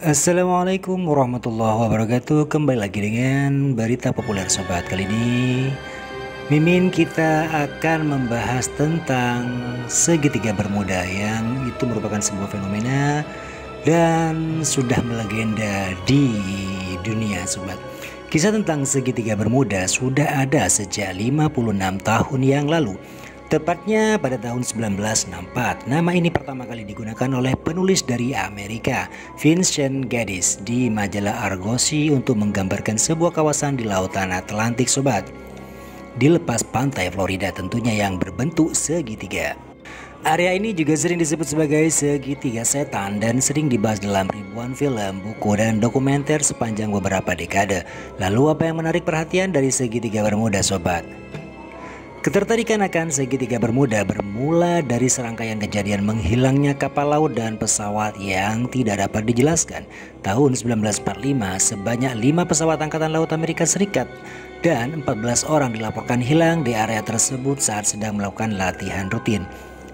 Assalamualaikum warahmatullahi wabarakatuh. Kembali lagi dengan berita populer sobat. Kali ini Mimin kita akan membahas tentang segitiga Bermuda yang itu merupakan sebuah fenomena dan sudah melegenda di dunia sobat. Kisah tentang segitiga Bermuda sudah ada sejak 56 tahun yang lalu. Tepatnya pada tahun 1964, nama ini pertama kali digunakan oleh penulis dari Amerika, Vincent Gaddis, di majalah Argosy untuk menggambarkan sebuah kawasan di lautan Atlantik sobat. Di lepas pantai Florida tentunya yang berbentuk segitiga. Area ini juga sering disebut sebagai segitiga setan dan sering dibahas dalam ribuan film, buku, dan dokumenter sepanjang beberapa dekade. Lalu apa yang menarik perhatian dari segitiga Bermuda sobat? Ketertarikan akan segitiga Bermuda bermula dari serangkaian kejadian menghilangnya kapal laut dan pesawat yang tidak dapat dijelaskan. Tahun 1945, sebanyak 5 pesawat Angkatan Laut Amerika Serikat dan 14 orang dilaporkan hilang di area tersebut saat sedang melakukan latihan rutin.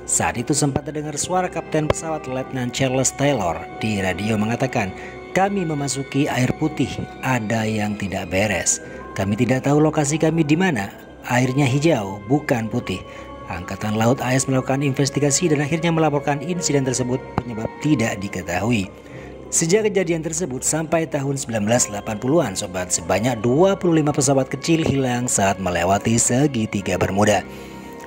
Saat itu sempat terdengar suara kapten pesawat Letnan Charles Taylor di radio mengatakan, "Kami memasuki air putih, ada yang tidak beres. Kami tidak tahu lokasi kami di mana. Airnya hijau, bukan putih." Angkatan Laut AS melakukan investigasi dan akhirnya melaporkan insiden tersebut penyebab tidak diketahui. Sejak kejadian tersebut sampai tahun 1980-an sobat, sebanyak 25 pesawat kecil hilang saat melewati segitiga Bermuda.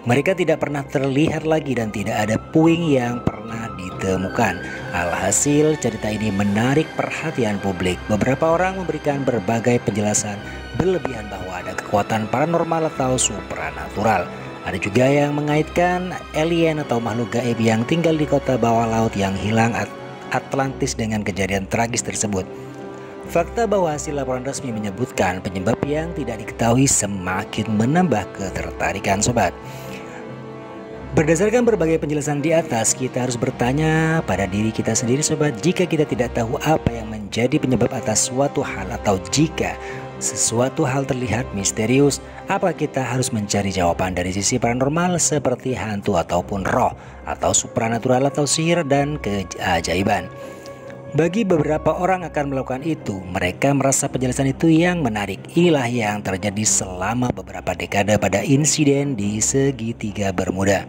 Mereka tidak pernah terlihat lagi dan tidak ada puing yang pernah ditemukan. Alhasil cerita ini menarik perhatian publik. Beberapa orang memberikan berbagai penjelasan berlebihan bahwa ada kekuatan paranormal atau supranatural. Ada juga yang mengaitkan alien atau makhluk gaib yang tinggal di kota bawah laut yang hilang Atlantis dengan kejadian tragis tersebut. Fakta bahwa hasil laporan resmi menyebutkan penyebab yang tidak diketahui semakin menambah ketertarikan sobat. Berdasarkan berbagai penjelasan di atas, kita harus bertanya pada diri kita sendiri sobat, jika kita tidak tahu apa yang menjadi penyebab atas suatu hal atau jika sesuatu hal terlihat misterius, apa kita harus mencari jawaban dari sisi paranormal seperti hantu ataupun roh, atau supranatural atau sihir dan keajaiban? Bagi beberapa orang akan melakukan itu, mereka merasa penjelasan itu yang menarik. Inilah yang terjadi selama beberapa dekade pada insiden di segitiga Bermuda.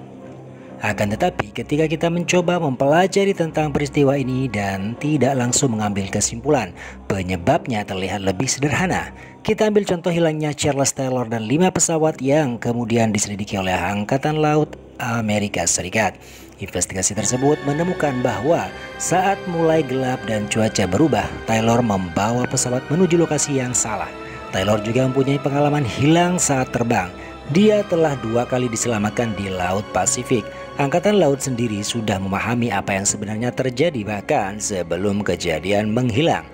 Akan tetapi ketika kita mencoba mempelajari tentang peristiwa ini dan tidak langsung mengambil kesimpulan, penyebabnya terlihat lebih sederhana. Kita ambil contoh hilangnya Charles Taylor dan 5 pesawat yang kemudian diselidiki oleh Angkatan Laut Amerika Serikat. Investigasi tersebut menemukan bahwa saat mulai gelap dan cuaca berubah, Taylor membawa pesawat menuju lokasi yang salah. Taylor juga mempunyai pengalaman hilang saat terbang. Dia telah 2 kali diselamatkan di Laut Pasifik. Angkatan Laut sendiri sudah memahami apa yang sebenarnya terjadi bahkan sebelum kejadian menghilang.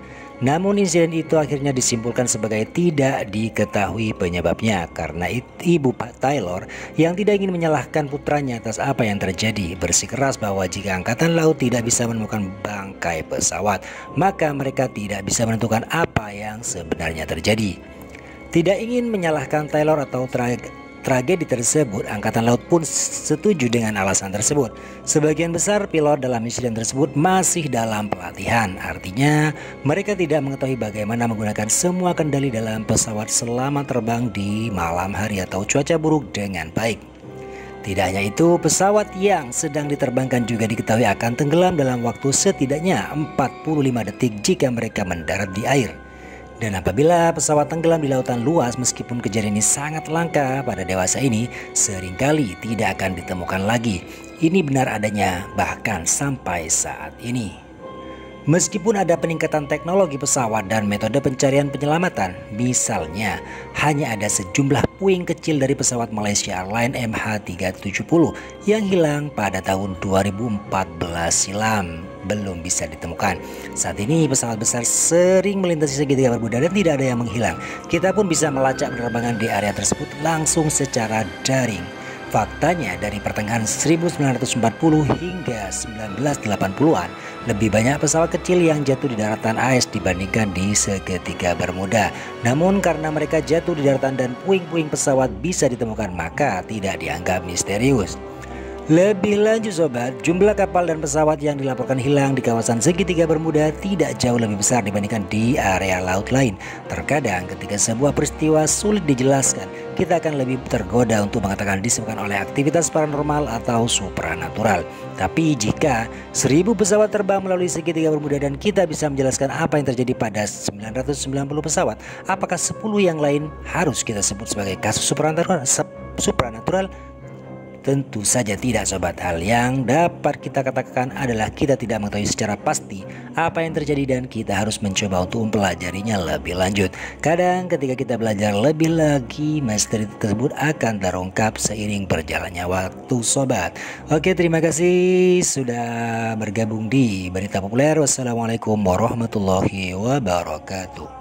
Namun insiden itu akhirnya disimpulkan sebagai tidak diketahui penyebabnya karena ibu Pak Taylor yang tidak ingin menyalahkan putranya atas apa yang terjadi bersikeras bahwa jika Angkatan Laut tidak bisa menemukan bangkai pesawat, maka mereka tidak bisa menentukan apa yang sebenarnya terjadi. Tidak ingin menyalahkan Taylor atau tragedi tersebut, Angkatan Laut pun setuju dengan alasan tersebut. Sebagian besar pilot dalam insiden tersebut masih dalam pelatihan. Artinya mereka tidak mengetahui bagaimana menggunakan semua kendali dalam pesawat selama terbang di malam hari atau cuaca buruk dengan baik. Tidak hanya itu, pesawat yang sedang diterbangkan juga diketahui akan tenggelam dalam waktu setidaknya 45 detik jika mereka mendarat di air. Dan apabila pesawat tenggelam di lautan luas, meskipun kejadian ini sangat langka pada dewasa ini, seringkali tidak akan ditemukan lagi. Ini benar adanya bahkan sampai saat ini. Meskipun ada peningkatan teknologi pesawat dan metode pencarian penyelamatan, misalnya hanya ada sejumlah puing kecil dari pesawat Malaysia Airlines MH370 yang hilang pada tahun 2014 silam belum bisa ditemukan. Saat ini pesawat besar sering melintasi segitiga Bermuda dan tidak ada yang menghilang. Kita pun bisa melacak penerbangan di area tersebut langsung secara daring. Faktanya dari pertengahan 1940 hingga 1980-an, lebih banyak pesawat kecil yang jatuh di daratan AS dibandingkan di segitiga Bermuda. Namun karena mereka jatuh di daratan dan puing-puing pesawat bisa ditemukan, maka tidak dianggap misterius. Lebih lanjut sobat, jumlah kapal dan pesawat yang dilaporkan hilang di kawasan segitiga Bermuda tidak jauh lebih besar dibandingkan di area laut lain. Terkadang ketika sebuah peristiwa sulit dijelaskan, kita akan lebih tergoda untuk mengatakan disebabkan oleh aktivitas paranormal atau supranatural. Tapi jika 1000 pesawat terbang melalui segitiga Bermuda dan kita bisa menjelaskan apa yang terjadi pada 990 pesawat, apakah 10 yang lain harus kita sebut sebagai kasus supranatural? Tentu saja tidak sobat. Hal yang dapat kita katakan adalah kita tidak mengetahui secara pasti apa yang terjadi dan kita harus mencoba untuk mempelajarinya lebih lanjut. Kadang ketika kita belajar lebih lagi, misteri tersebut akan terungkap seiring berjalannya waktu sobat. Oke, terima kasih sudah bergabung di Berita Populer. Wassalamualaikum warahmatullahi wabarakatuh.